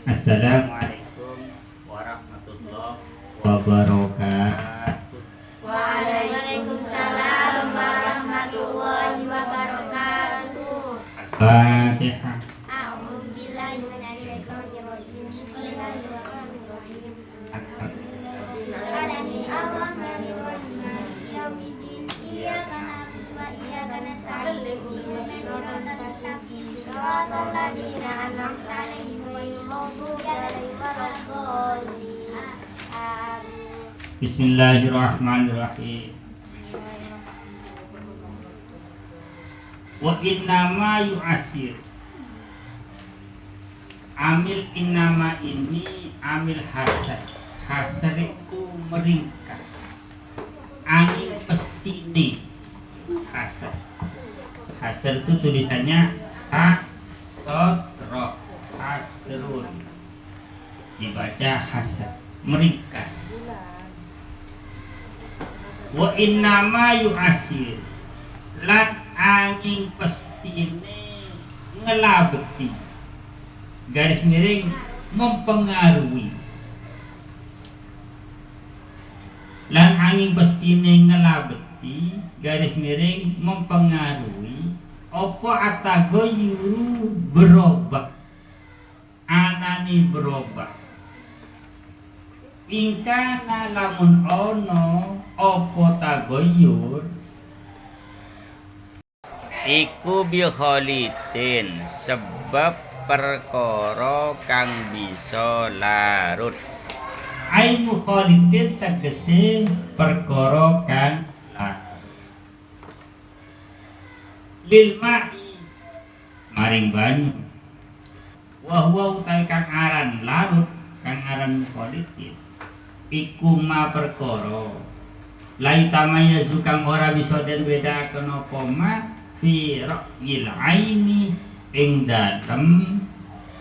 Assalamualaikum warahmatullahi wabarakatuh. Waalaikumsalam warahmatullahi wabarakatuh. Al-Fatihah. A'udzubillahi minasyaitonir rajim. Bismillahirrahmanirrahim. Alhamdulillahi arrahmanir rahim. Maliki yaumiddin. Iyyaka na'budu wa iyyaka nasta'in. Ihdinas siratal mustaqim. Shiratal ladzina an'amta 'alaihim ghairil maghdubi 'alaihim waladdallin. Amin. Bismillahirrahmanirrahim. Wa innama yu'asir. Amil innama ini amil hasar. Hasar itu meringkas. Angin pasti nih hasar. Hasar itu tulisannya hasro, hasrun. Dibaca hasar, meringkas. Wa innama yu'asir. Lan angin pestine ngelabeti, garis miring mempengaruhi. Lan angin pestine ngelabeti, garis miring mempengaruhi. Opo atagoyuru berubah, anani berubah. Ingkana lamun ono opo tagoyur iku bi khalitin, sebab perkara kang bisa larut. Ai mukhalitin tegese perkara kang larut. Lil ma'i maring banyu. Wa huwa utawi kang aran larut, kang aran mukhalitin. Iku ma perkara lai tamaya zukang ora bisa den bedaken apa ma fi ra'yil aini ing dalem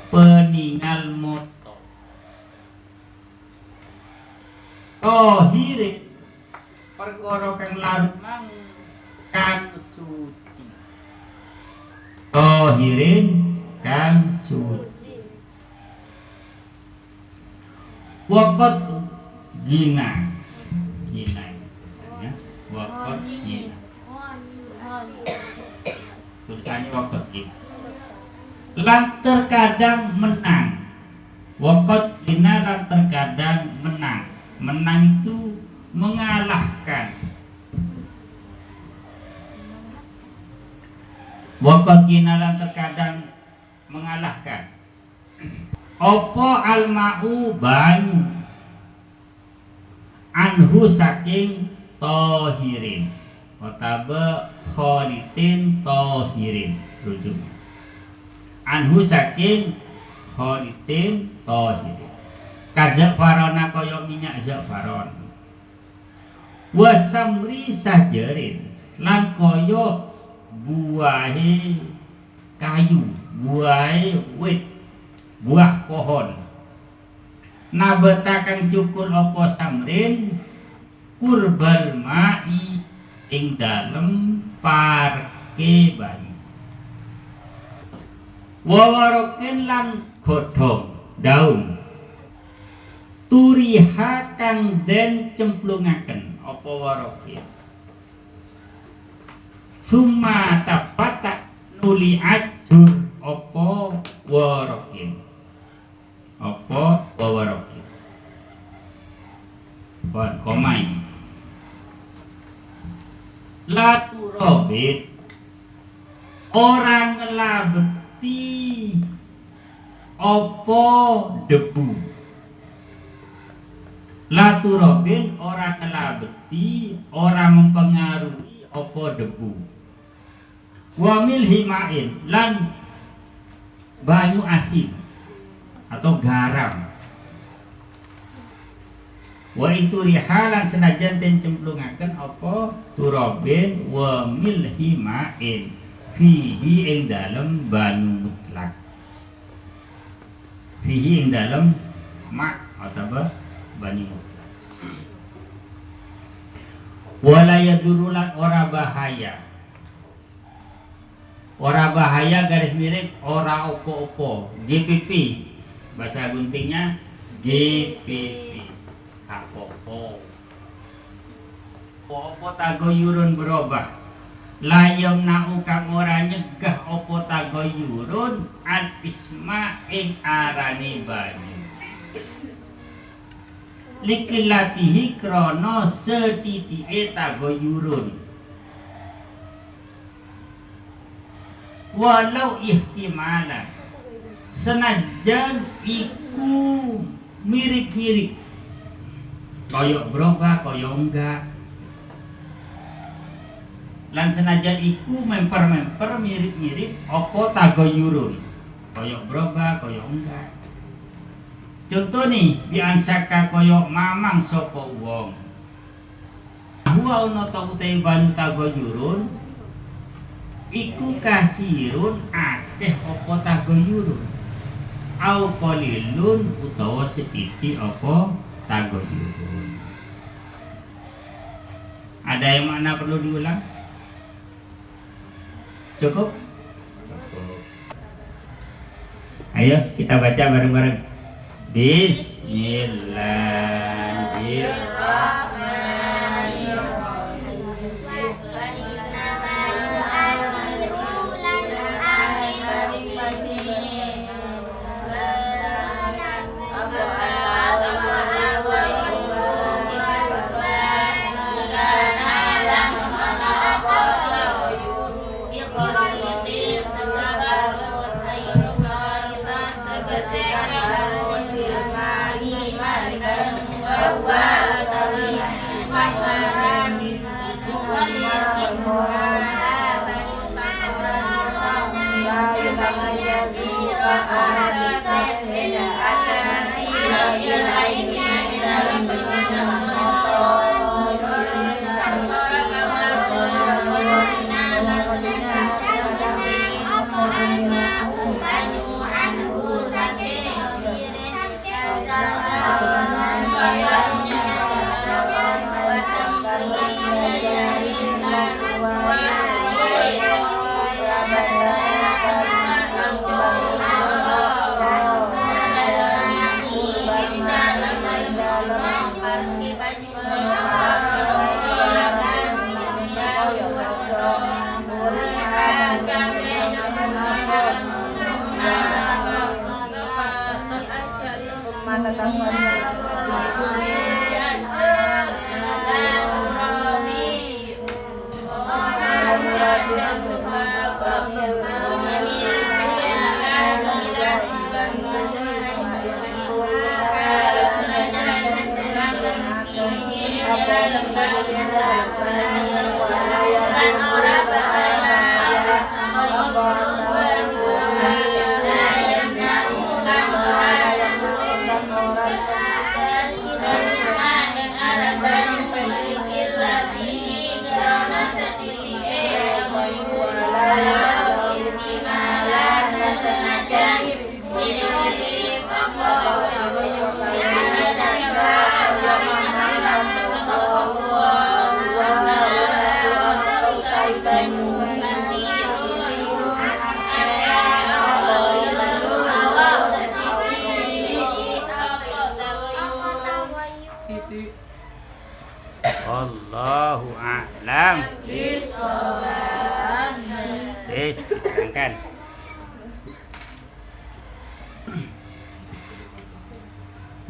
peningal moto. Tohirin perkara kang larut mang kang suci. Tohirin kang suci. Waqat gina waqat gina tulisannya waqat gina. Lan terkadang menang. Waqat gina lan terkadang menang. Menang itu mengalahkan. Waqat gina lan terkadang mengalahkan. Opo alma'u banyu anhu saking tohirin, otabe kholitin tohirin rujuknya. Anhu saking kholitin tohirin. Kazafarona koyo minyak zafaron. Wasamri sajarin lan koyo buahe kayu, buahe wit, buah pohon. Nabatakan cukul opo samrin kurbal ma'i ing dalem parke banyu. Wawaroken lan godhong daun. Turiha kang den cemplungaken apa waroken. Summa tapata nuli ajur apa waroken. Apa wawaroken. Buat komai. Latu robit orang ngelabeti opo debu. Latu robin orang ngelabeti, orang mempengaruhi opo debu. Wamil himain lan banyu asin atau garam. Wa itu rihalan senajan ten cemplungaken apa turabin wa milhi ma'in fihi ing dalem banyu mutlak. Fihi ing dalem ma' atau banyu mutlak. Wala yadurulan ora bahaya. Ora bahaya garis miring ora opo-opo. GPP Bahasa guntingnya GPP. Kapopo. Opo tagoyurun berubah. Layam nau kang ora nyegah opo tagoyurun al isma ing arane banyu. Likilatihi krono setitike tagoyurun. Walau ihtimalan senajan iku mirip-mirip koyok berubah koyok enggak lan senajan iku memper mirip-mirip opo tagoyurun koyok berubah koyok enggak. Contoh nih biansaka koyok mamang sopo wong huwa ono ta utai banyu tagoyurun iku kasirun akeh opo tagoyurun au qalilun utawa setiti opo tagoyurun. Ada yang mana perlu diulang? Cukup? Ayo kita baca bareng-bareng. Allahu a'lam. Yes, diterangkan.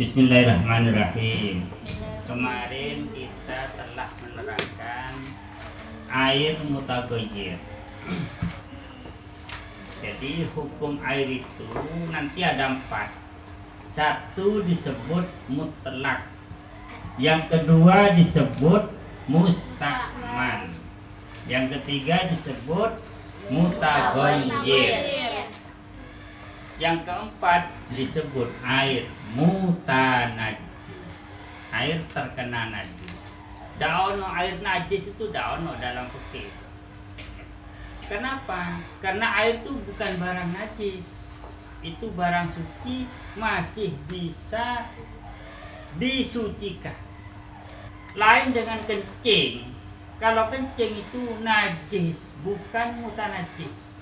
Bismillahirrahmanirrahim. Kemarin kita telah menerangkan air mutaghayyir. Jadi hukum air itu nanti ada 4. Satu disebut mutlak, yang kedua disebut mustakman, yang ketiga disebut mutaghayyir, yang keempat disebut air mutanajjis, air terkena najis. Daono air najis itu daono dalam fikih. Kenapa? Karena air itu bukan barang najis, itu barang suci, masih bisa disucikan. Lain dengan kencing. Kalau kencing itu najis, bukan mutanajis.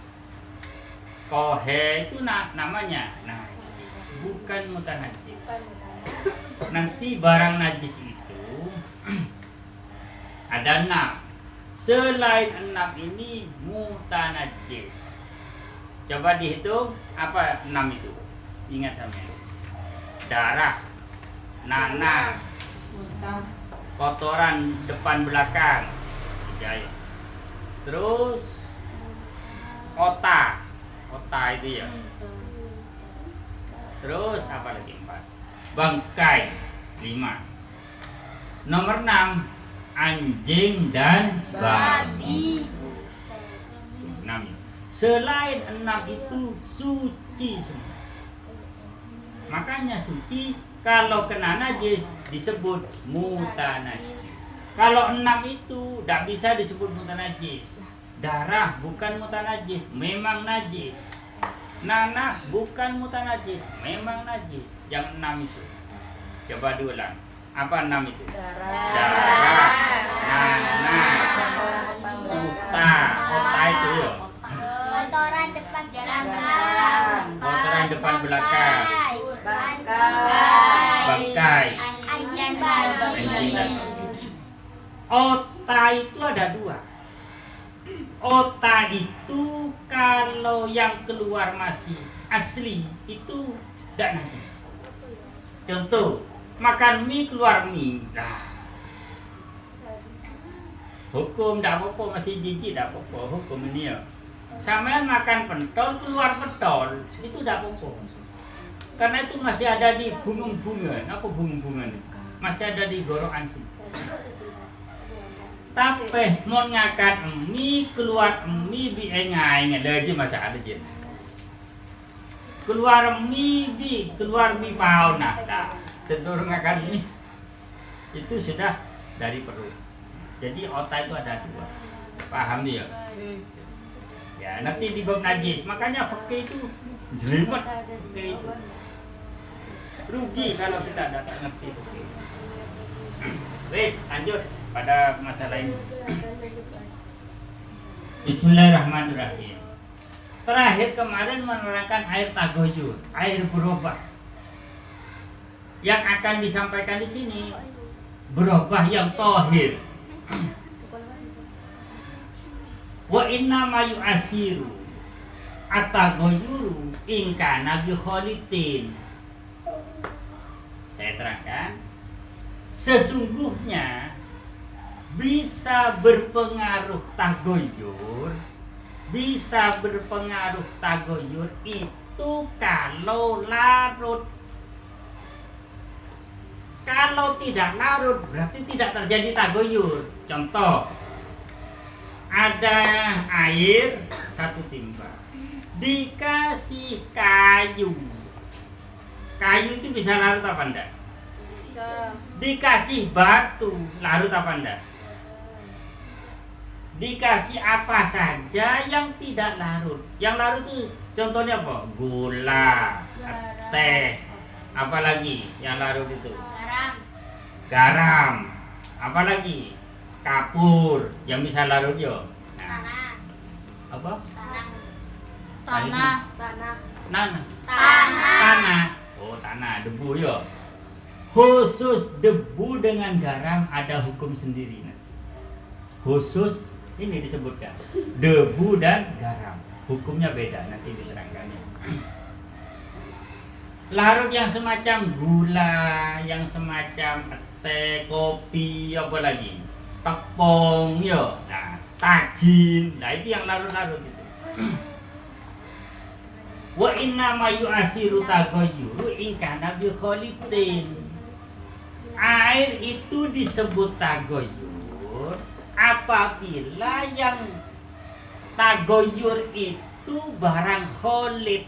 Kohe itu namanya najis. bukan mutanajis. Nanti barang najis itu ada 6. Selain 6 ini mutanajis. Coba dihitung apa 6 itu? Ingat sampai. Darah, nanah, kotoran depan belakang, jaya. Terus otak itu ya. Terus apa lagi 4? Bangkai 5. Nomor 6 anjing dan babi. 6. Selain 6 itu suci semua. Makanya suci kalau kena najis disebut mutanajis. Kalau 6 itu tidak bisa disebut mutanajis. Darah bukan mutanajis, memang najis. Nanah bukan mutanajis, memang najis. Yang 6 itu. Coba diulang. Apa 6 itu? Darah, nanah, ota itu ya. Kotoran depan belakang. Kotoran depan belakang. Bangkai. Anjing babi. Ota itu ada 2. Ota itu kalau yang keluar masih asli itu tidak najis. Contoh, makan mie keluar mie. Nah, hukum tidak apa-apa, masih jijik tidak apa-apa hukum ini ya. Sama makan pentol keluar pentol itu tidak apa-apa. Karena itu masih ada di bunga-bunga. Apa bunga-bunga ini? Masih ada di gorokan sini. Tapi mau ngakan mie keluar mie bi engai lagi masalah je. Keluar mie bau nah dah. Sedur ngakan mie itu sudah dari perut. Jadi otak itu ada 2. Paham dia? Ya nanti di bab najis. Makanya fakih itu jelimet fakih itu. Rugi kalau kita tidak ngerti fakih. Wes lanjut pada masalah ini. Bismillahirrahmanirrahim. Terakhir kemarin menerangkan air tagoyur, air berubah. Yang akan disampaikan di sini berubah yang tohir. Wa inna ma yu'asiru atagoyuru ingka nabi kholitin. Saya terangkan, sesungguhnya bisa berpengaruh tagoyur itu kalau larut. Kalau tidak larut berarti tidak terjadi tagoyur. Contoh, ada air 1 timba, dikasih kayu. Kayu itu bisa larut apa enggak? Bisa. Dikasih batu, larut apa enggak? Dikasih apa saja yang tidak larut. Yang larut itu contohnya apa? Gula, teh, apa lagi yang larut itu? Garam. Apa lagi? Kapur yang bisa larut yo. Nah. Apa? Tanah. Oh, tanah, debu yo. Khusus debu dengan garam ada hukum sendiri. Khusus ini disebutkan debu dan garam, hukumnya beda, nanti diterangkannya. Larut yang semacam gula, yang semacam teh, kopi, apa lagi, tepung yo, nah tajin, nah itu yang larut-larut itu. Wa inna ma yu'asiru tagoyuru ingkana bi kholitin. Air itu disebut tagoyur apabila yang tagoyur itu barang kholid,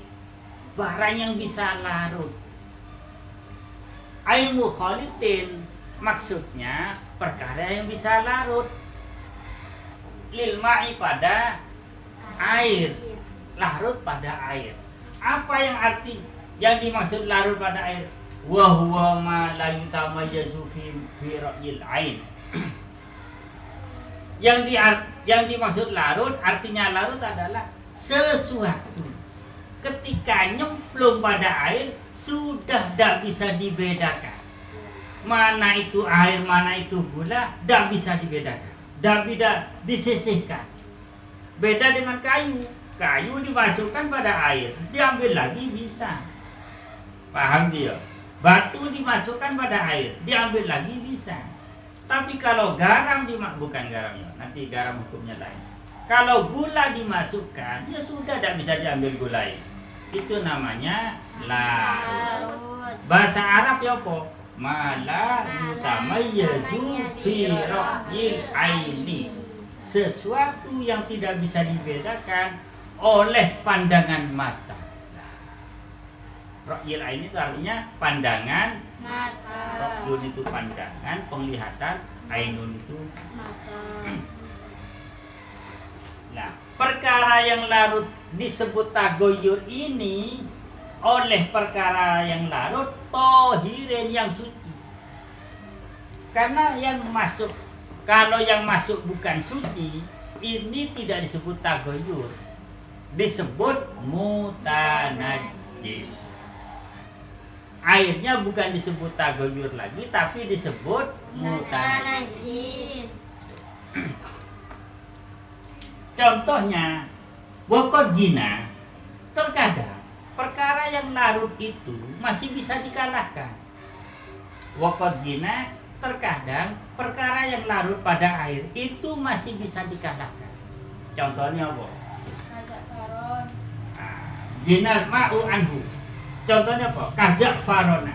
barang yang bisa larut. Air mukholitin maksudnya perkara yang bisa larut. Lil ma'i pada air, larut pada air. Apa yang arti yang dimaksud larut pada air? Wa huwa ma la yutamayyazu fi ra'yil ain. Yang dimaksud larut, artinya larut adalah sesuatu ketika nyemplung pada air sudah tidak bisa dibedakan. Mana itu air, mana itu gula, tidak bisa dibedakan. Tidak bisa disisihkan. Beda dengan kayu. Kayu dimasukkan pada air, diambil lagi bisa. Paham dia? Batu dimasukkan pada air, diambil lagi bisa. Tapi kalau garam bukan garamnya, nanti garam hukumnya lain. Kalau gula dimasukkan, ya sudah tidak bisa diambil gula itu namanya larut. Bahasa Arab ya apa? Mala yutamayyazu fi ra'yil aini. Sesuatu yang tidak bisa dibedakan oleh pandangan mata. Ra'yil aini itu artinya pandangan Mata. Ra'yun itu pandangan, penglihatan, ainun itu Mata. Nah, perkara yang larut disebut tagoyur ini oleh perkara yang larut tohirin yang suci. Karena yang masuk, kalau yang masuk bukan suci, ini tidak disebut tagoyur, disebut mutanajis. Airnya bukan disebut tagoyur lagi, tapi disebut mutanajis. Contohnya, wakot gina, terkadang perkara yang larut itu masih bisa dikalahkan. Wakot gina, terkadang perkara yang larut pada air itu masih bisa dikalahkan. Contohnya apa? Kazafaron. Ginal ma'u anhu. Contohnya apa? Kazafarona.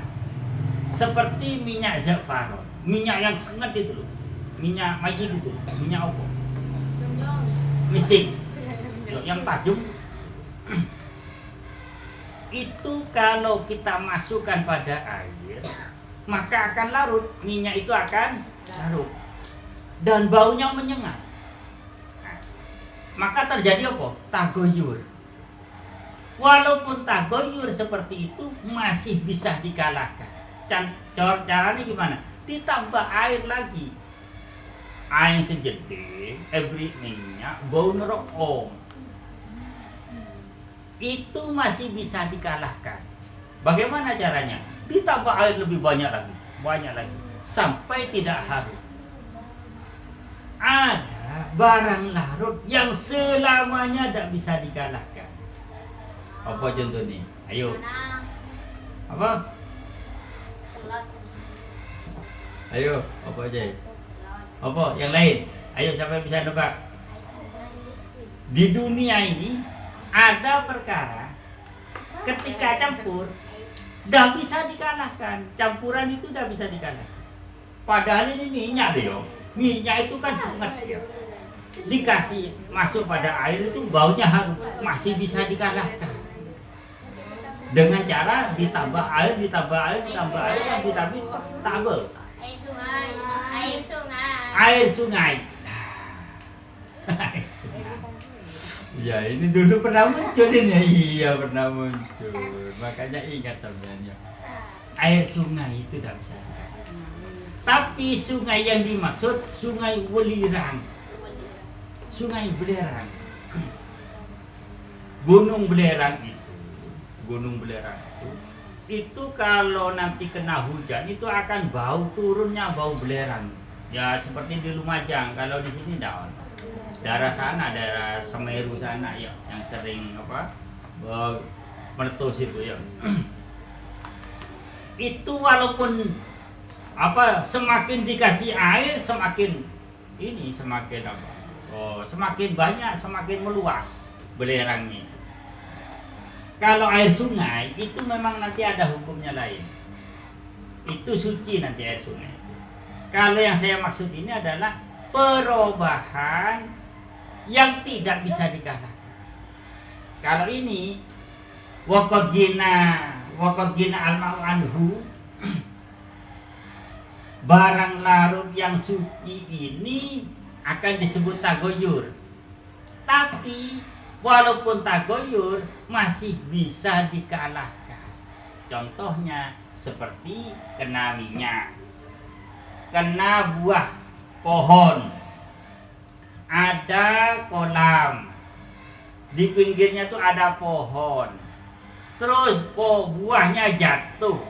Seperti minyak zafaron, minyak yang sangat itu loh. Minyak majid itu, minyak apa? Misik yang tajam itu kalau kita masukkan pada air maka akan larut, minyak itu akan larut dan baunya menyengat. Maka terjadi apa? Tagoyur. Walaupun tagoyur seperti itu masih bisa dikalahkan. Caranya gimana? Ditambah air lagi. Air segede, minyak, bau nerok om. Itu masih bisa dikalahkan. Bagaimana caranya? Ditambah air lebih banyak lagi, sampai tidak harut. Ada barang larut yang selamanya tidak bisa dikalahkan. Apa contohnya? Ayo. Apa? Ayo, apa aja? Apa yang lain? Ayo, siapa yang bisa nebak? Di dunia ini ada perkara ketika campur tidak bisa dikalahkan. Campuran itu tidak bisa dikalahkan. Padahal ini minyak loh. Minyak itu kan sangat dikasih masuk pada air itu baunya harum, masih bisa dikalahkan. Dengan cara ditambah air, tambah. Air sungai. Ya ini dulu pernah muncul ini. Iya pernah muncul. Makanya ingat sebenarnya. Air sungai itu tidak bisa. Tapi sungai yang dimaksud sungai Welirang. Sungai Belerang. Gunung Belerang itu kalau nanti kena hujan itu akan turunnya bau belerang. Ya seperti di Lumajang, kalau di sini daun. Daerah Semeru sana ya yang sering meletus itu ya. Itu walaupun semakin dikasih air semakin semakin banyak, semakin meluas belerangnya. Kalau air sungai itu memang nanti ada hukumnya lain. Itu suci nanti air sungai. Kalau yang saya maksud ini adalah perubahan yang tidak bisa dikalahkan. Kalau ini waqad gina al-ma'u anhu, barang larut yang suci ini akan disebut tagoyur. Tapi walaupun tagoyur masih bisa dikalahkan. Contohnya seperti kena minyak, kena buah pohon, ada kolam, di pinggirnya tuh ada pohon. terus buahnya jatuh,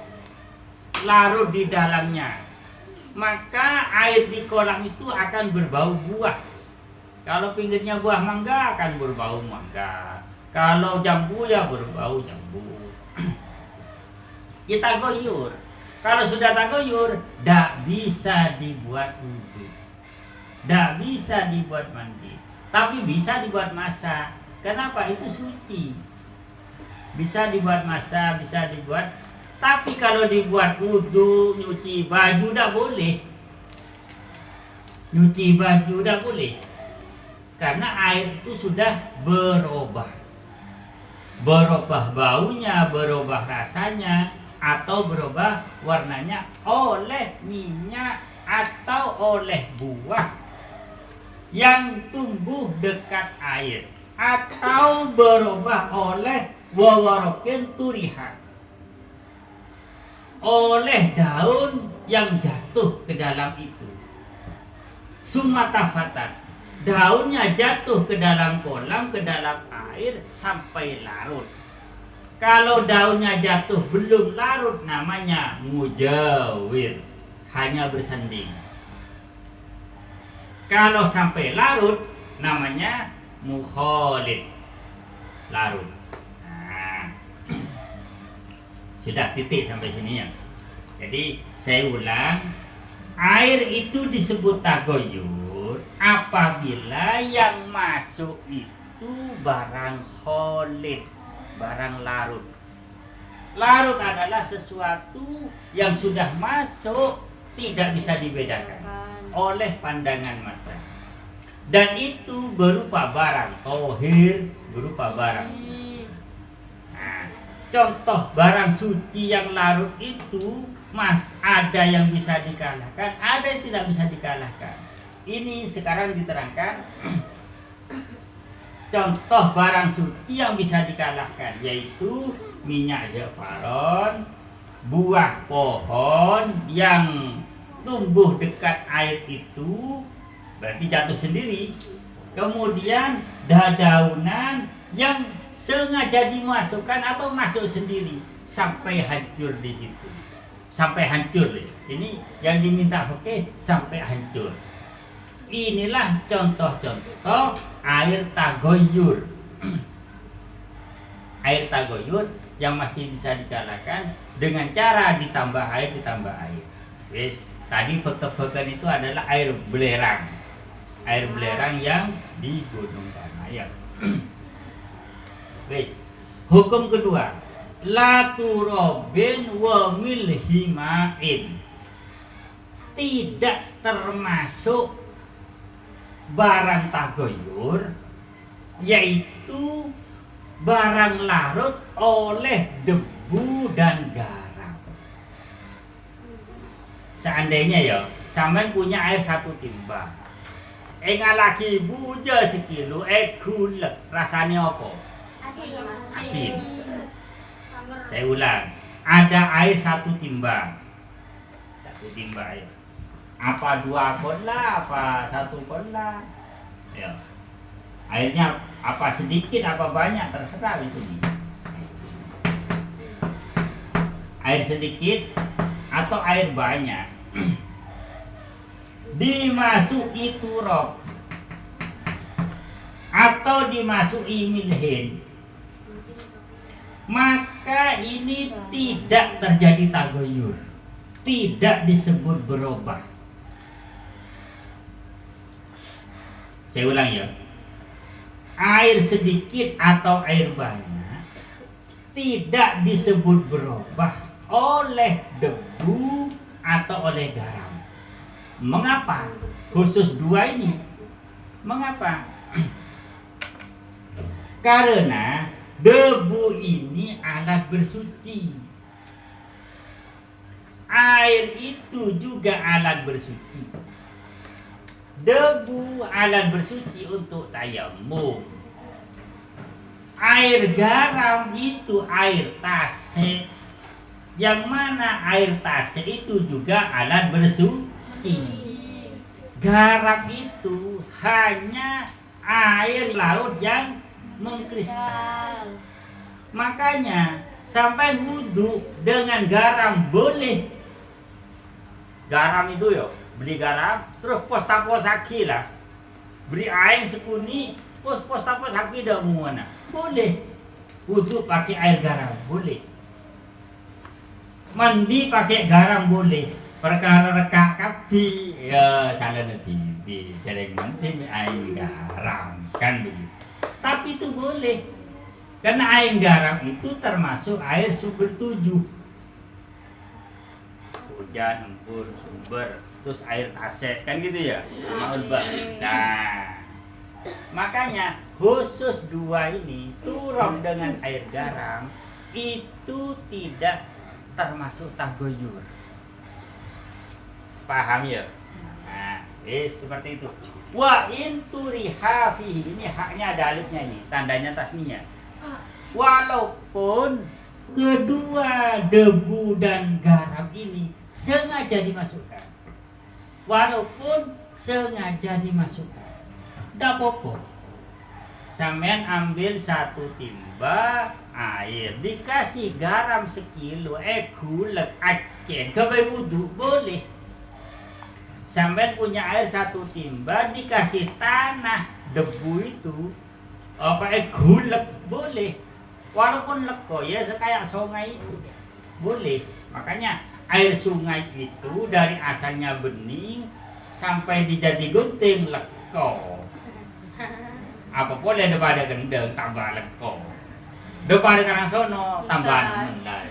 larut di dalamnya, maka air di kolam itu akan berbau buah. Kalau pinggirnya buah mangga akan berbau mangga, kalau jambu ya berbau jambu. Kita goyur. Kalau sudah tagoyur, tidak bisa dibuat wudhu, tidak bisa dibuat mandi, tapi bisa dibuat masak. Kenapa? Itu suci. Bisa dibuat masak, bisa dibuat. Tapi kalau dibuat wudhu, nyuci baju tidak boleh. Nyuci baju tidak boleh. Karena air itu sudah berubah. Berubah baunya, berubah rasanya, atau berubah warnanya oleh minyak atau oleh buah yang tumbuh dekat air, atau berubah oleh wawarokin turiha, oleh daun yang jatuh ke dalam itu. Sumatafatan, daunnya jatuh ke dalam kolam, ke dalam air sampai larut. Kalau daunnya jatuh belum larut, namanya mujawir, hanya bersanding. Kalau sampai larut, namanya mukholid, larut. Nah, sudah titik sampai sini ya. Jadi saya ulang, air itu disebut tagoyur apabila yang masuk itu barang kholid, barang larut. Larut adalah sesuatu yang sudah masuk, tidak bisa dibedakan oleh pandangan mata. Dan itu berupa barang tohir, berupa barang. Nah, contoh barang suci yang larut itu, ada yang bisa dikalahkan, ada yang tidak bisa dikalahkan. Ini sekarang diterangkan. Contoh barang suci yang bisa dikalahkan yaitu minyak zafaron, buah pohon yang tumbuh dekat air itu berarti jatuh sendiri. Kemudian dadaunan yang sengaja dimasukkan atau masuk sendiri sampai hancur di situ. Sampai hancur. Ini yang diminta oke, sampai hancur. Inilah contoh-contoh air tagoyur. Air tagoyur yang masih bisa dikalahkan dengan cara ditambah air. Wes, tadi pekebekan itu adalah air belerang. Air belerang yang di Gunung Kanaya. Wes, hukum kedua, la turobin wa milhimain. Tidak termasuk barang tagoyur, yaitu barang larut oleh debu dan garam. Seandainya ya, sampean punya air 1 timba, lagi buja sekilo, gulek, rasanya apa? Asin. Saya ulang, ada air 1 timba. 1 timba air. Apa 2 kola, apa 1 kola, ya. Airnya apa sedikit, apa banyak, terserah di sini. Air sedikit atau air banyak, dimasuki turab atau dimasuki milhin, maka ini tidak terjadi tagoyur, tidak disebut berubah. Saya ulang ya, air sedikit atau air banyak tidak disebut berubah oleh debu atau oleh garam. Mengapa? Khusus 2 ini. Mengapa? Karena debu ini alat bersuci. Air itu juga alat bersuci. Debu alat bersuci untuk tayamum. Air garam itu air tasik, yang mana air tasik itu juga alat bersuci. Garam itu hanya air laut yang mengkristal. Makanya sampai wudhu dengan garam boleh. Garam itu yo, beli garam, terus posta-posaki lah. Beri air sekuni, posta-posaki dah mana. Boleh. Wudhu pakai air garam, boleh. Mandi pakai garam boleh. Perkara rekak kapi, ya salah nanti. Jadi mandi air garam, kan begitu. Tapi itu boleh. Karena air garam itu termasuk air sumber 7. Hujan, embun, sumber, terus air tasek, kan gitu ya? Nah, makanya khusus 2 ini turun dengan air garam itu tidak termasuk tagoyur. Paham ya? Nah, seperti itu. Wa inturiha fihi, ini haknya ada alifnya ini, tandanya tasniah. Walaupun kedua debu dan garam ini sengaja dimasukkan. Walaupun sengaja dimasukkan. Ndak apa-apa. Sampean ambil 1 timba air, dikasih garam sekilo, gulek, acen, gawe wudu boleh. Sampean punya air 1 timba, dikasih tanah, debu itu, gulek boleh. Walaupun leko ya kayak sungai itu boleh. Makanya air sungai itu dari asalnya bening sampai dijadi gunting leko. Apa boleh daripada gendeng tambah leko. Daripada karang sono tambah mendai.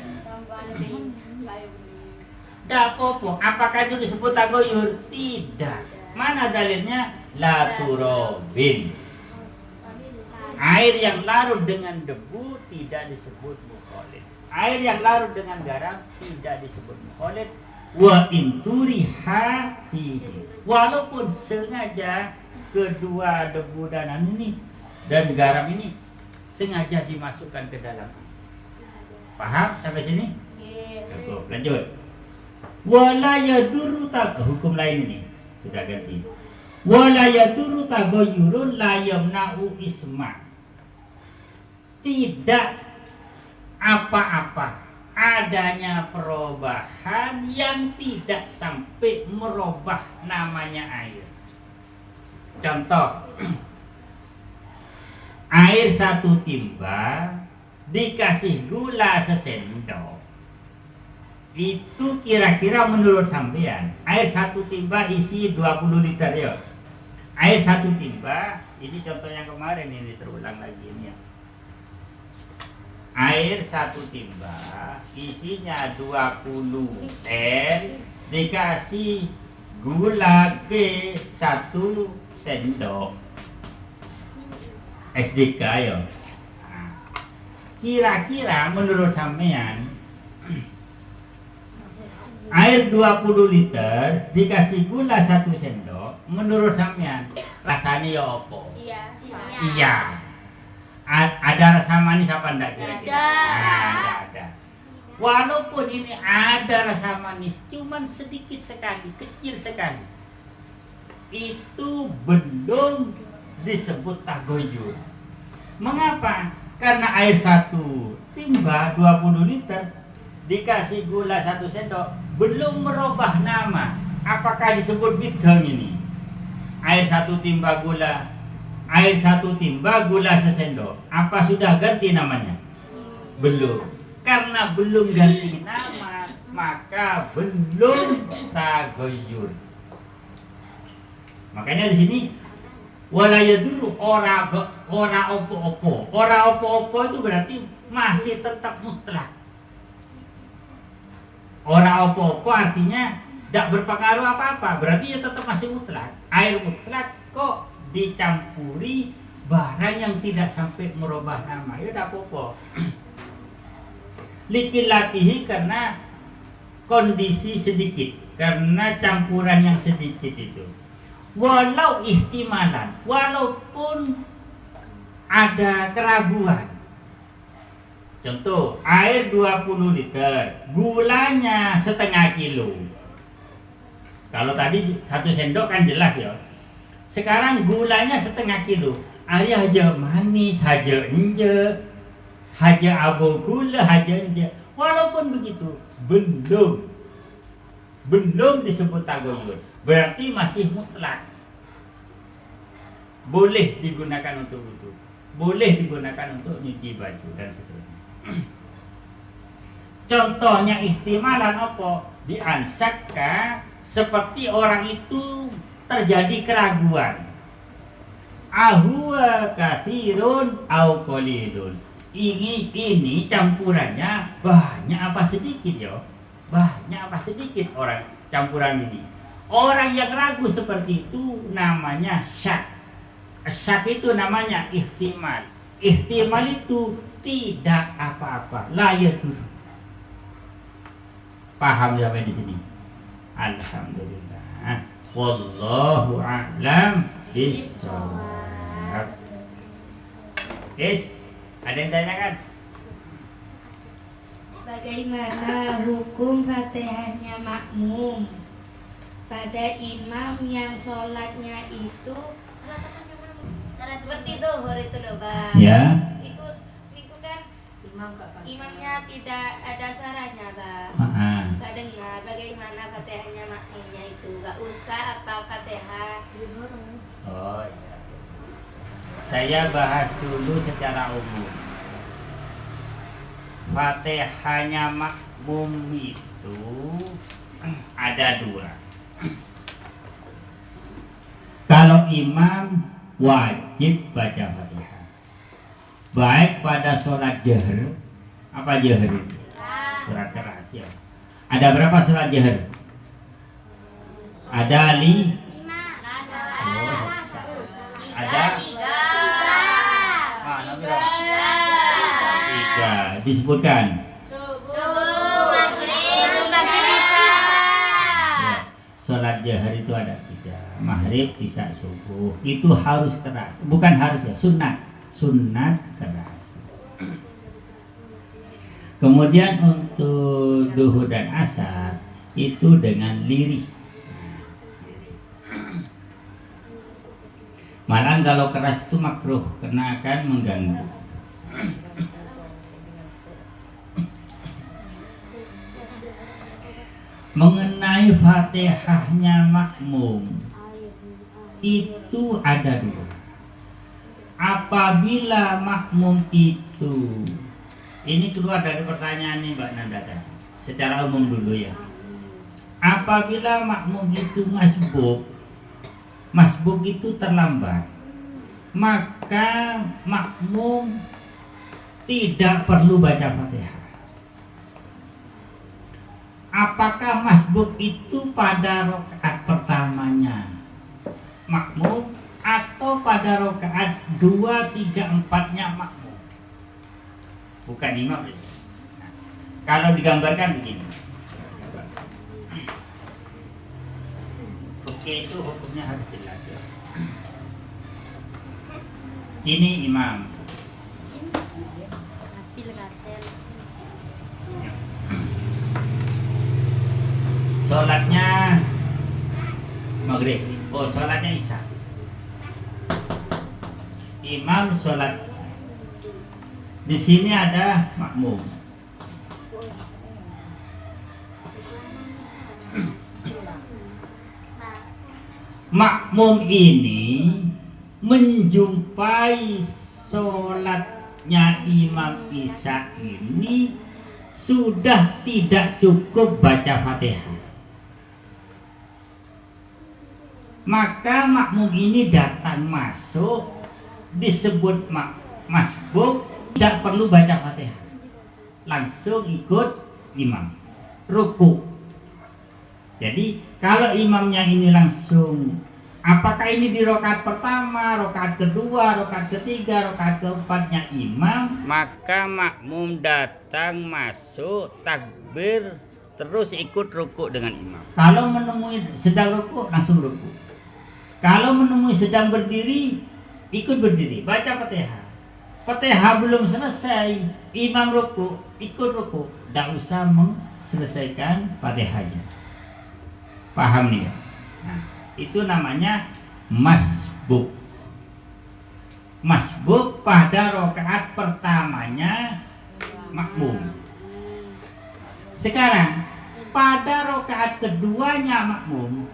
Dak apa? Apakah itu disebut tagoyur? Tidak. Mana dalilnya? La turobin. Air yang larut dengan debu tidak disebut mukhalid. Air yang larut dengan garam tidak disebut mukhalid. Wa inturiha fihi. Walaupun sengaja kedua debu dan ini dan garam ini sengaja dimasukkan ke dalam. Paham sampai sini? Cukup. Lanjut. Wala yadurru hukum lain ini sudah ganti. Wala yadurru tagoyurun la yamna'u isma. Tidak apa-apa adanya perubahan yang tidak sampai merubah namanya air. Contoh, air 1 timba dikasih gula sesendok. Itu kira-kira menurut sampean air 1 timba isi 20 liter ya. Air 1 timba, ini contoh yang kemarin ini terulang lagi ini ya. Air 1 timba isinya 20 liter dikasih gula ke 1 sendok SDK ya. Nah, kira-kira menurut sampean air 20 liter dikasih gula 1 sendok, menurut sampean rasanya ya apa? Iya. Ada rasa manis apa enggak kira-kira? Nah, enggak ada. Walaupun ini ada rasa manis, cuman sedikit sekali, kecil sekali. Itu belum disebut tagoyur. Mengapa? Karena air 1 timba 20 liter dikasih gula 1 sendok belum merubah nama. Apakah disebut bidang ini? Air 1 timba gula, air 1 timba gula sesendok. Apa sudah ganti namanya? Belum. Karena belum ganti nama, maka belum tagoyur. Makanya di sini wala yadurru ora opo-opo. Ora opo-opo itu berarti masih tetap mutlak. Ora opo-opo artinya tidak berpengaruh apa-apa, berarti ya tetap masih mutlak. Air mutlak kok dicampuri barang yang tidak sampai merubah nama, ya tidak apa-apa. Likilatihi karena kondisi sedikit, karena campuran yang sedikit itu. Walau ihtimalan, walaupun ada keraguan. Contoh, air 20 liter, gulanya setengah kilo. Kalau tadi 1 sendok kan jelas ya. Sekarang gulanya setengah kilo. Air aja manis, aja enje. haja abu gula haja dia. Walaupun begitu belum disebut tagoyur, berarti masih mutlak. Boleh digunakan untuk wudu, boleh digunakan untuk nyuci baju dan seterusnya. Contohnya ihtimalan apa? Diansakka, seperti orang itu terjadi keraguan. Ahuwa kathirun au qalilun. Ini campurannya banyak apa sedikit ya? Banyak apa sedikit orang campuran ini. Orang yang ragu seperti itu namanya syak. Syak itu namanya ihtimal. Ihtimal itu tidak apa-apa, la yadur. Paham sampai di sini? Alhamdulillah. Wallahu a'lam bishawab. Ada yang tanyakan? Bagaimana hukum Fatihahnya makmum pada imam yang sholatnya itu salah seperti zuhur itu loh Bang. Ya. Ikut kan imamnya tidak ada suaranya Bang. Gak dengar. Bagaimana Fatihahnya makmumnya itu? Gak usah apa Fatihah. Oh iya. Saya bahas dulu secara umum. Fatihahnya makmum itu ada dua. Kalau imam wajib baca Fatihah, baik pada sholat jahar. Apa jahar itu? Surat keras ya. Ada berapa sholat jahar? Ada ada mana berapa? Tiga. Disebutkan. Ya, sholat jahar itu ada tiga. Maghrib, isya, subuh. Itu harus keras. Bukan harus ya, sunat keras. Kemudian untuk duhur dan asar itu dengan lirih. Malah kalau keras itu makruh karena akan mengganggu. Mengenai Fatihahnya makmum itu ada dua. Apabila makmum itu, ini keluar dari pertanyaan ini Mbak Nanda tadi, secara umum dulu ya. Apabila makmum itu masbuk itu terlambat, maka makmum tidak perlu baca Fatihah. Apakah masbuk itu pada rakaat pertamanya makmum atau pada rakaat 2, 3, 4-nya makmum? Bukan imam. Nah, kalau digambarkan begini. Oke, itu hukumnya harus jelas ya. Ini imam. Sholatnya maghrib. Oh, sholatnya isya. Imam sholat isya. Di sini ada makmum. Makmum ini menjumpai sholatnya imam isya ini sudah tidak cukup baca Fatihah. Maka makmum ini datang masuk, disebut masbuk, tidak perlu baca Fatihah, langsung ikut imam ruku. Jadi kalau imamnya ini langsung, apakah ini di rakaat pertama, rakaat kedua, rakaat ketiga, rakaat keempatnya imam, maka makmum datang masuk takbir terus ikut ruku dengan imam. Kalau menemui sedang ruku, langsung ruku. Kalau menemui sedang berdiri, ikut berdiri, baca Fatihah. Fatihah belum selesai, imam ruku, ikut ruku, tidak usah selesaikan Fatihahnya. Paham nih ya? Nah, itu namanya masbuk. Masbuk pada rakaat pertamanya makmum. Sekarang pada rakaat keduanya makmum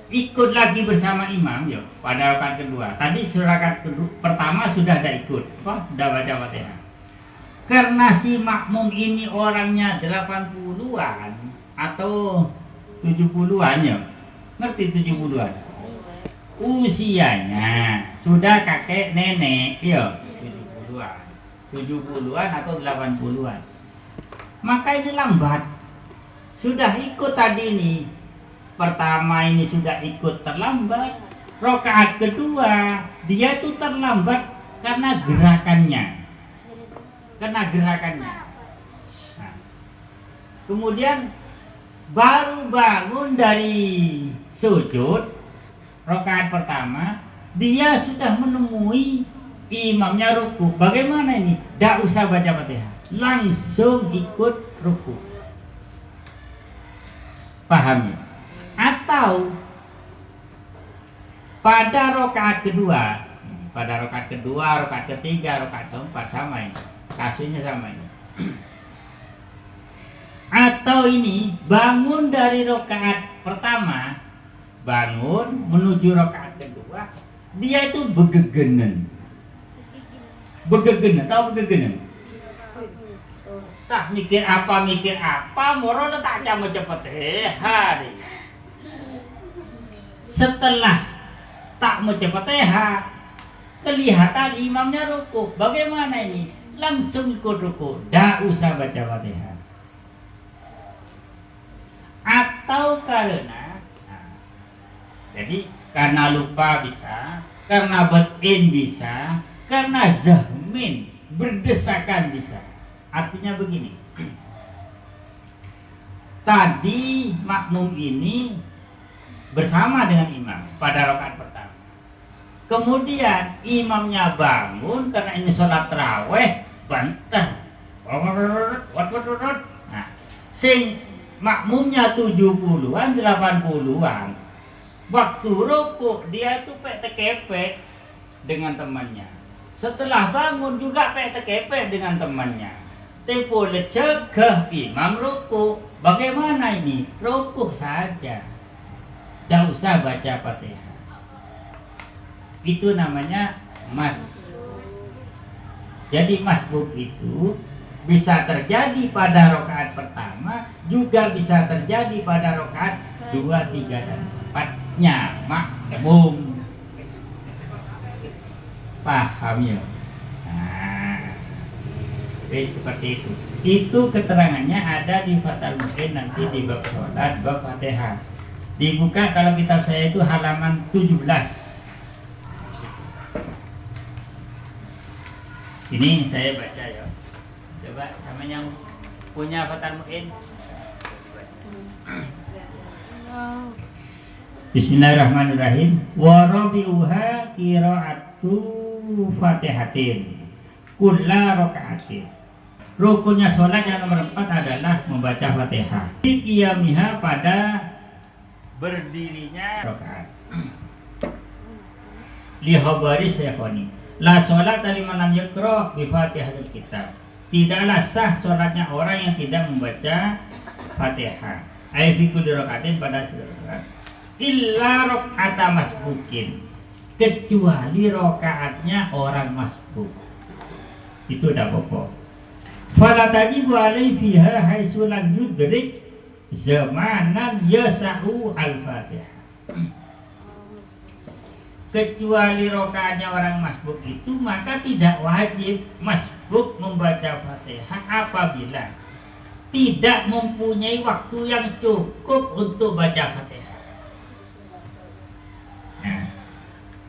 ikut lagi bersama imam ya pada rakaat kedua. Tadi rakaat pertama sudah ada ikut, sudah baca Fatihah. Karena si makmum ini orangnya 80-an atau 70-an ya. Ngerti 70-an? Usianya sudah kakek nenek ya 70-an. 70-an atau 80-an. Maka ini lambat. Sudah ikut tadi nih. Pertama ini sudah ikut terlambat. Rakaat kedua dia itu terlambat karena gerakannya. Nah, kemudian baru bangun dari sujud rakaat pertama, dia sudah menemui imamnya ruku. Bagaimana ini? Tidak usah baca Fatihah, langsung ikut ruku. Paham ya? Atau pada rakaat kedua, rakaat ketiga, rakaat keempat sama ini. Kasusnya sama ini. Atau ini bangun dari rakaat pertama, bangun menuju rakaat kedua, dia itu begegenan. Tahu begegenan? Tak mikir apa, moro tak cama cepet hari. Setelah tak mau cepet kelihatan imamnya ruku. Bagaimana ini? Langsung ikut ruku, tidak usah baca Fatihah. Atau karena lupa bisa, karena batin bisa, karena zahmin berdesakan bisa. Artinya begini, tadi makmum ini bersama dengan imam pada rakaat pertama. Kemudian imamnya bangun karena ini sholat tarawih, banter. Nah, sing makmumnya 70-an, 80-an. Waktu rukuk dia itu pek-tekepek dengan temannya. Setelah bangun juga pek-tekepek dengan temannya. Tempo lecegah imam rukuk. Bagaimana ini? Rukuk saja. Tidak usah baca Fatihah. Itu namanya masbuk. Jadi masbuk itu bisa terjadi pada rakaat pertama, juga bisa terjadi pada rakaat 2, 3, dan 4-nya makmum. Paham ya? Nah, seperti itu. Itu keterangannya ada di Fathul Mu'in nanti di bab sholat, bab Fatihah. Dibuka kalau kitab saya itu halaman 17. Ini saya baca ya. Coba sama yang punya Fathul Mu'in. Bismillahirrahmanirrahim. Wa rabi'uha qira'atu Fatihatin kulla raka'atin. Rukunnya sholat yang nomor 4 adalah membaca Fatihah. Di qiyamiha pada berdirinya rakaat. Li khabari syekhoni. La sholat liman lam yaqra bi Fatihatil kitab. Tidaklah sah sholatnya orang yang tidak membaca Fatihah. Ai fi kulli rakaatin pada rakaat. Illa rakaata masbukin. Kecuali rakaatnya orang masbuk. Itu udah pokok. Fala tajibu alaihi fiha haitsu lam yudrik zamanan yasa'u al-Fatihah. Kecuali rokaatnya orang masbuk itu, maka tidak wajib masbuk membaca Fatihah apabila tidak mempunyai waktu yang cukup untuk baca Fatihah. Nah,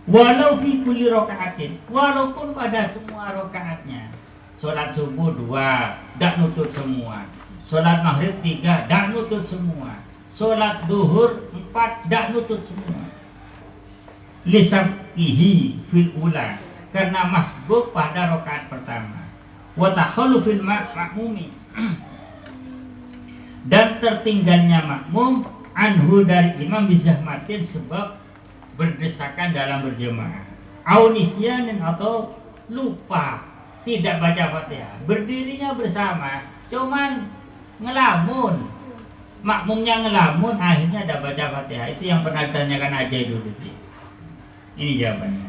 walau fi kulli rakaatin, walaupun pada semua rokaatnya, sholat subuh 2, dak nutut semua. Sholat maghrib 3, dak nutut semua. Sholat duhur 4, dak nutut semua. Lisabqihi fil ula, karena masbuk pada rakaat pertama. Wa takhallu fil makmumi, dan tertinggalnya makmum anhu dari imam bizahmatin sebab berdesakan dalam berjemaah. Au nisyanin atau lupa tidak baca Fatihah, berdirinya bersama, cuman ngelamun, makmumnya ngelamun, akhirnya ada baca Fatihah. Itu yang pernah ditanyakan aja dulu sih. Ini jawabannya.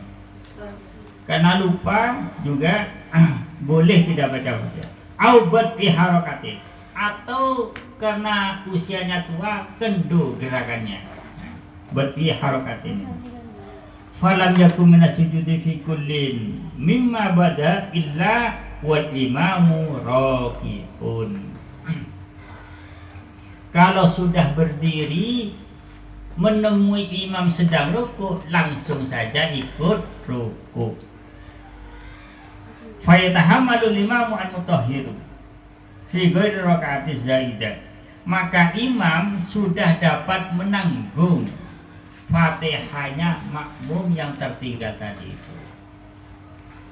Karena lupa juga boleh tidak baca Fatihah. Aubat biharakatin, atau karena usianya tua kendu gerakannya. Bat biharakatin. Falam yakum minasujudi fi kullin mimma bada illa wal imamu raqibun. Kalau sudah berdiri menemui imam sedang ruku, langsung saja ikut ruku. Fayatahammalul imamu al-mutahhiru fi ghairi raka'atiz zaidah. Maka imam sudah dapat menanggung Fatihahnya makmum yang tertinggal tadi itu.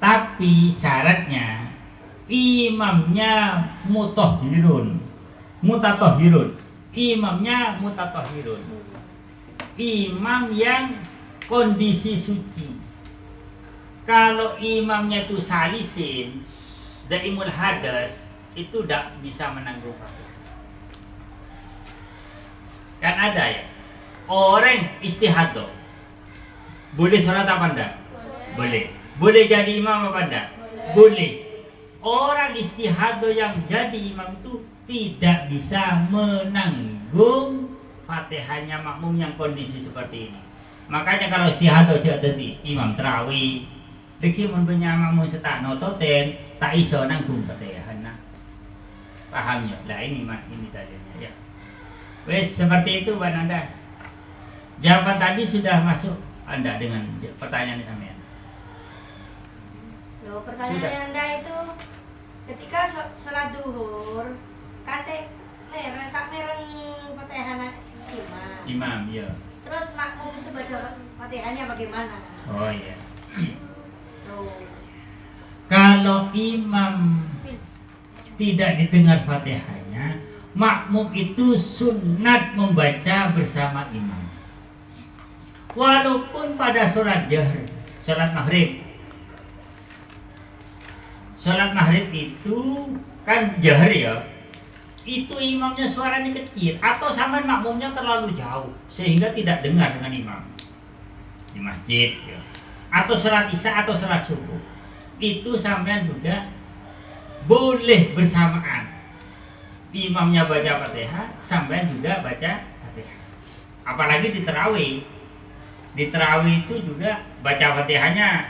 Tapi syaratnya imamnya mutahhirun. Imamnya mutatahhirun. Imam yang kondisi suci. Kalau imamnya itu salisin, daimul hadas, itu tidak bisa menanggung Fatihah. Kan ada ya, orang istihadah boleh sholat apa enggak? Boleh. Boleh jadi imam apa enggak? Boleh. Orang istihadah yang jadi imam itu tidak bisa menanggung Fatihahnya makmum yang kondisi seperti ini. Makanya kalau istihadah jadi imam tarawih, lagi mun makmum setak nototen, tak iso nanggung Fatihahna. Paham ya? Lah ini dalilnya ya. Wes seperti itu Pak Nanda. Jawaban tadi sudah masuk Anda dengan pertanyaan sampean. Loh, pertanyaan Anda itu ketika sholat duhur kate mereng tak mereng Fatihahnya Imam ya. Terus makmum itu baca Fatihahnya bagaimana? Oh iya. So, Kalau imam tidak didengar Fatihahnya, makmum itu sunat membaca bersama imam. Walaupun pada sholat jahr, sholat maghrib. Sholat maghrib itu kan jahr ya. Itu imamnya suaranya kecil atau sama makmumnya terlalu jauh sehingga tidak dengar dengan imam di masjid ya. Atau sholat isya atau sholat subuh, itu sampean juga boleh bersamaan. Imamnya baca Fatihah, sampean juga baca Fatihah. Apalagi di tarawih. Di tarawih itu juga baca Fatihahnya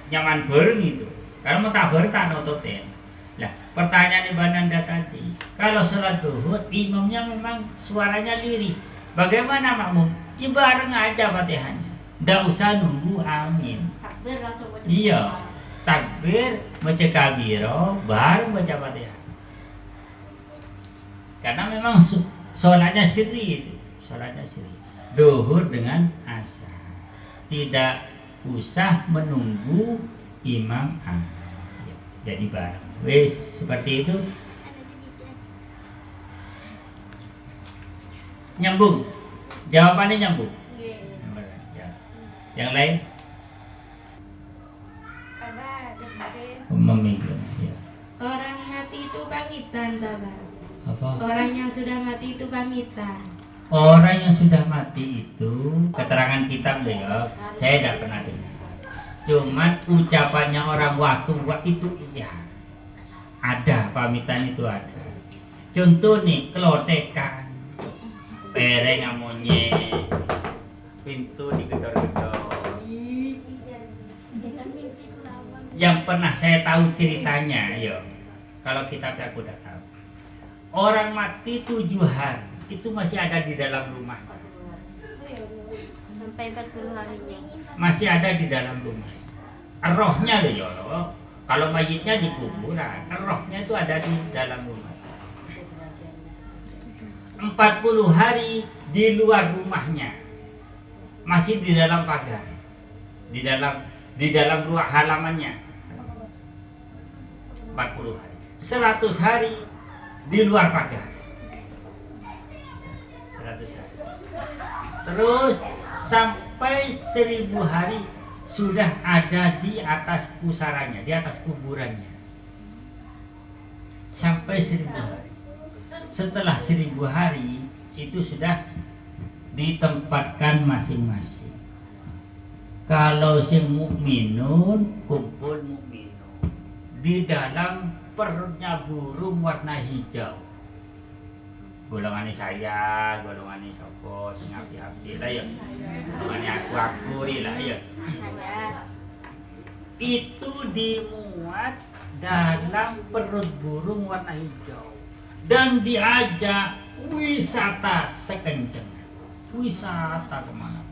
nyaman bareng itu. Kalau mau tak bareng tak nototen. Lah, pertanyaan Ibu Nanda tadi, kalau sholat duhur imamnya memang suaranya lirih. Bagaimana makmum? Ya bareng aja Fatihahnya. Nggak usah nunggu amin. takbir langsung baca. Iya, takbir, baca kabiro, baru baca Fatihah. Karena memang sholatnya sirri itu, sholatnya sirri. Duhur dengan asar, tidak usah menunggu imam amin. Jadi bareng. Wes seperti itu. Nyambung. Jawabannya nyambung. Ya. Yang lain? Memikir. Ya. Orang mati itu pamitan, Tabar. Apa? Orang yang sudah mati itu pamitan. Orang yang sudah mati itu keterangan kitab ya, saya tidak pernah dengar. Cuman ucapannya orang tua itu iya. Ada pamitan itu ada. Contoh nih kelotekan, pereng amonye, pintu digedor-gedor. Yang pernah saya tahu ceritanya, yo. Kalau kitabnya aku udah tahu. Orang mati 7 hari itu masih ada di dalam rumah. Sampai 40 harinya. Masih ada di dalam rumah. Rohnya loh ya, kalau mayitnya di kuburan, rohnya itu ada di dalam rumah. 40 hari di luar rumahnya, masih di dalam pagar, di dalam ruang halamannya. 40 hari, 100 hari di luar pagar. 100 hari. Terus sampai 1000 hari sudah ada di atas pusaranya, di atas kuburannya. sampai 1000 hari. Setelah 1000 hari itu sudah ditempatkan masing-masing. Kalau sing mukminun kumpul mukminun di dalam perutnya burung warna hijau. Golongan saya, golongan sopo, sing api-api lah ya. Golongan aku lah ya. Itu dimuat dalam perut burung warna hijau dan diajak wisata sekencangnya. Wisata kemana?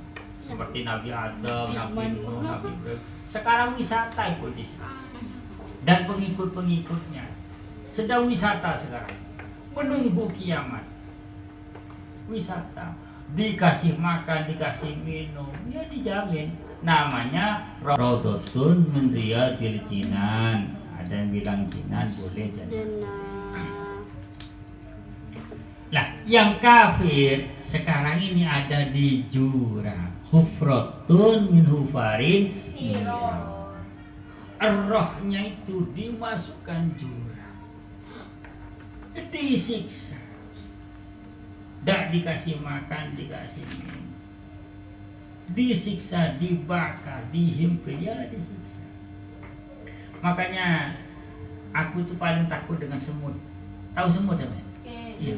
Seperti Nabi Adam, Nabi Nuh, Nabi Ibrahim. Sekarang wisata ikut di sini. Dan pengikut-pengikutnya sedang wisata sekarang. Menunggu kiamat. Wisata. Dikasih makan, dikasih minum, ya dijamin. Namanya Raudhatun min Riyadil Jinan. Ada yang bilang jinan boleh jadi. Lah, yang kafir sekarang ini ada di jurang. Hufratun min hufarin. Rohnya itu dimasukkan jurang, disiksa, tidak dikasih makan, dikasih minum, disiksa, dibakar, dihimpit, ya disiksa. Makanya aku tuh paling takut dengan semut. Tahu semut ya? Iya.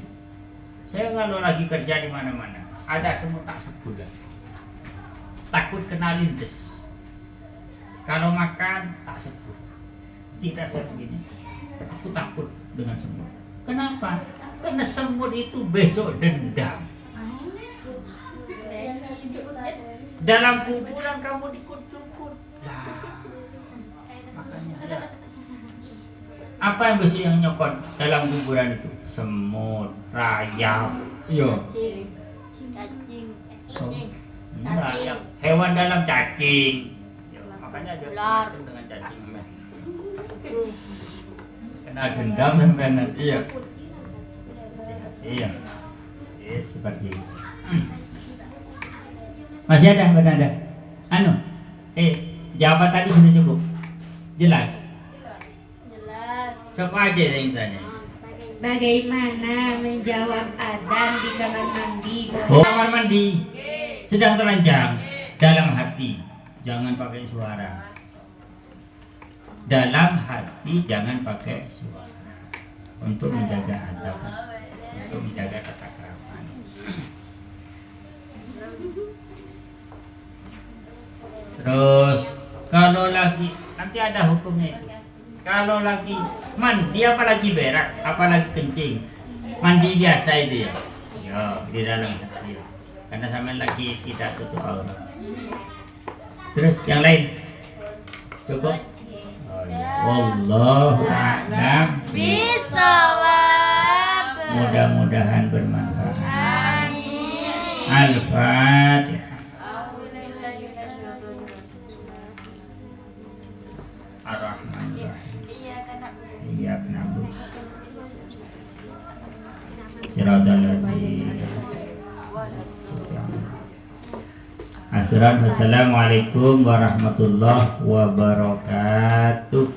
Saya kalau lagi kerja di mana-mana, ada semut tak sebulan. Takut kena lindes. Kalau makan tak sebut. Tidak saya begini. Aku takut dengan semut. Kenapa? Karena semut itu besok dendam. Dalam kuburan kamu dikut-kut. Makanya. Apa yang besok yang nyokot dalam kuburan itu? Semut, rayap, yo. Cacing. Rayap. Hewan dalam cacing. Makanya aja Ular dengan cacing men. Kena dendam men, iya. Iya. Seperti itu. Masih ada berada? Jawaban tadi sudah cukup. Jelas. Siapa aja yang tanya? Bagaimana menjawab adzan di kamar mandi? Kamar mandi sedang telanjang dalam hati. Jangan pakai suara. Dalam hati jangan pakai suara. Untuk menjaga adab, untuk menjaga tata krama. Terus kalau lagi nanti ada hukumnya itu. Kalau lagi mandi apalagi berak, apalagi kencing. Mandi biasa itu ya. Ya, di dalam hati. Karena sama lagi tidak tutup aurat. Terus yang lain cukup. Wallahu a'lam bisawab. Mudah-mudahan bermanfaat. Amin. Al-Fatihah. Ar-Rahmanir-Rahim. Iyyaka na'budu. Shiratal ladzina. Assalamualaikum warahmatullahi wabarakatuh.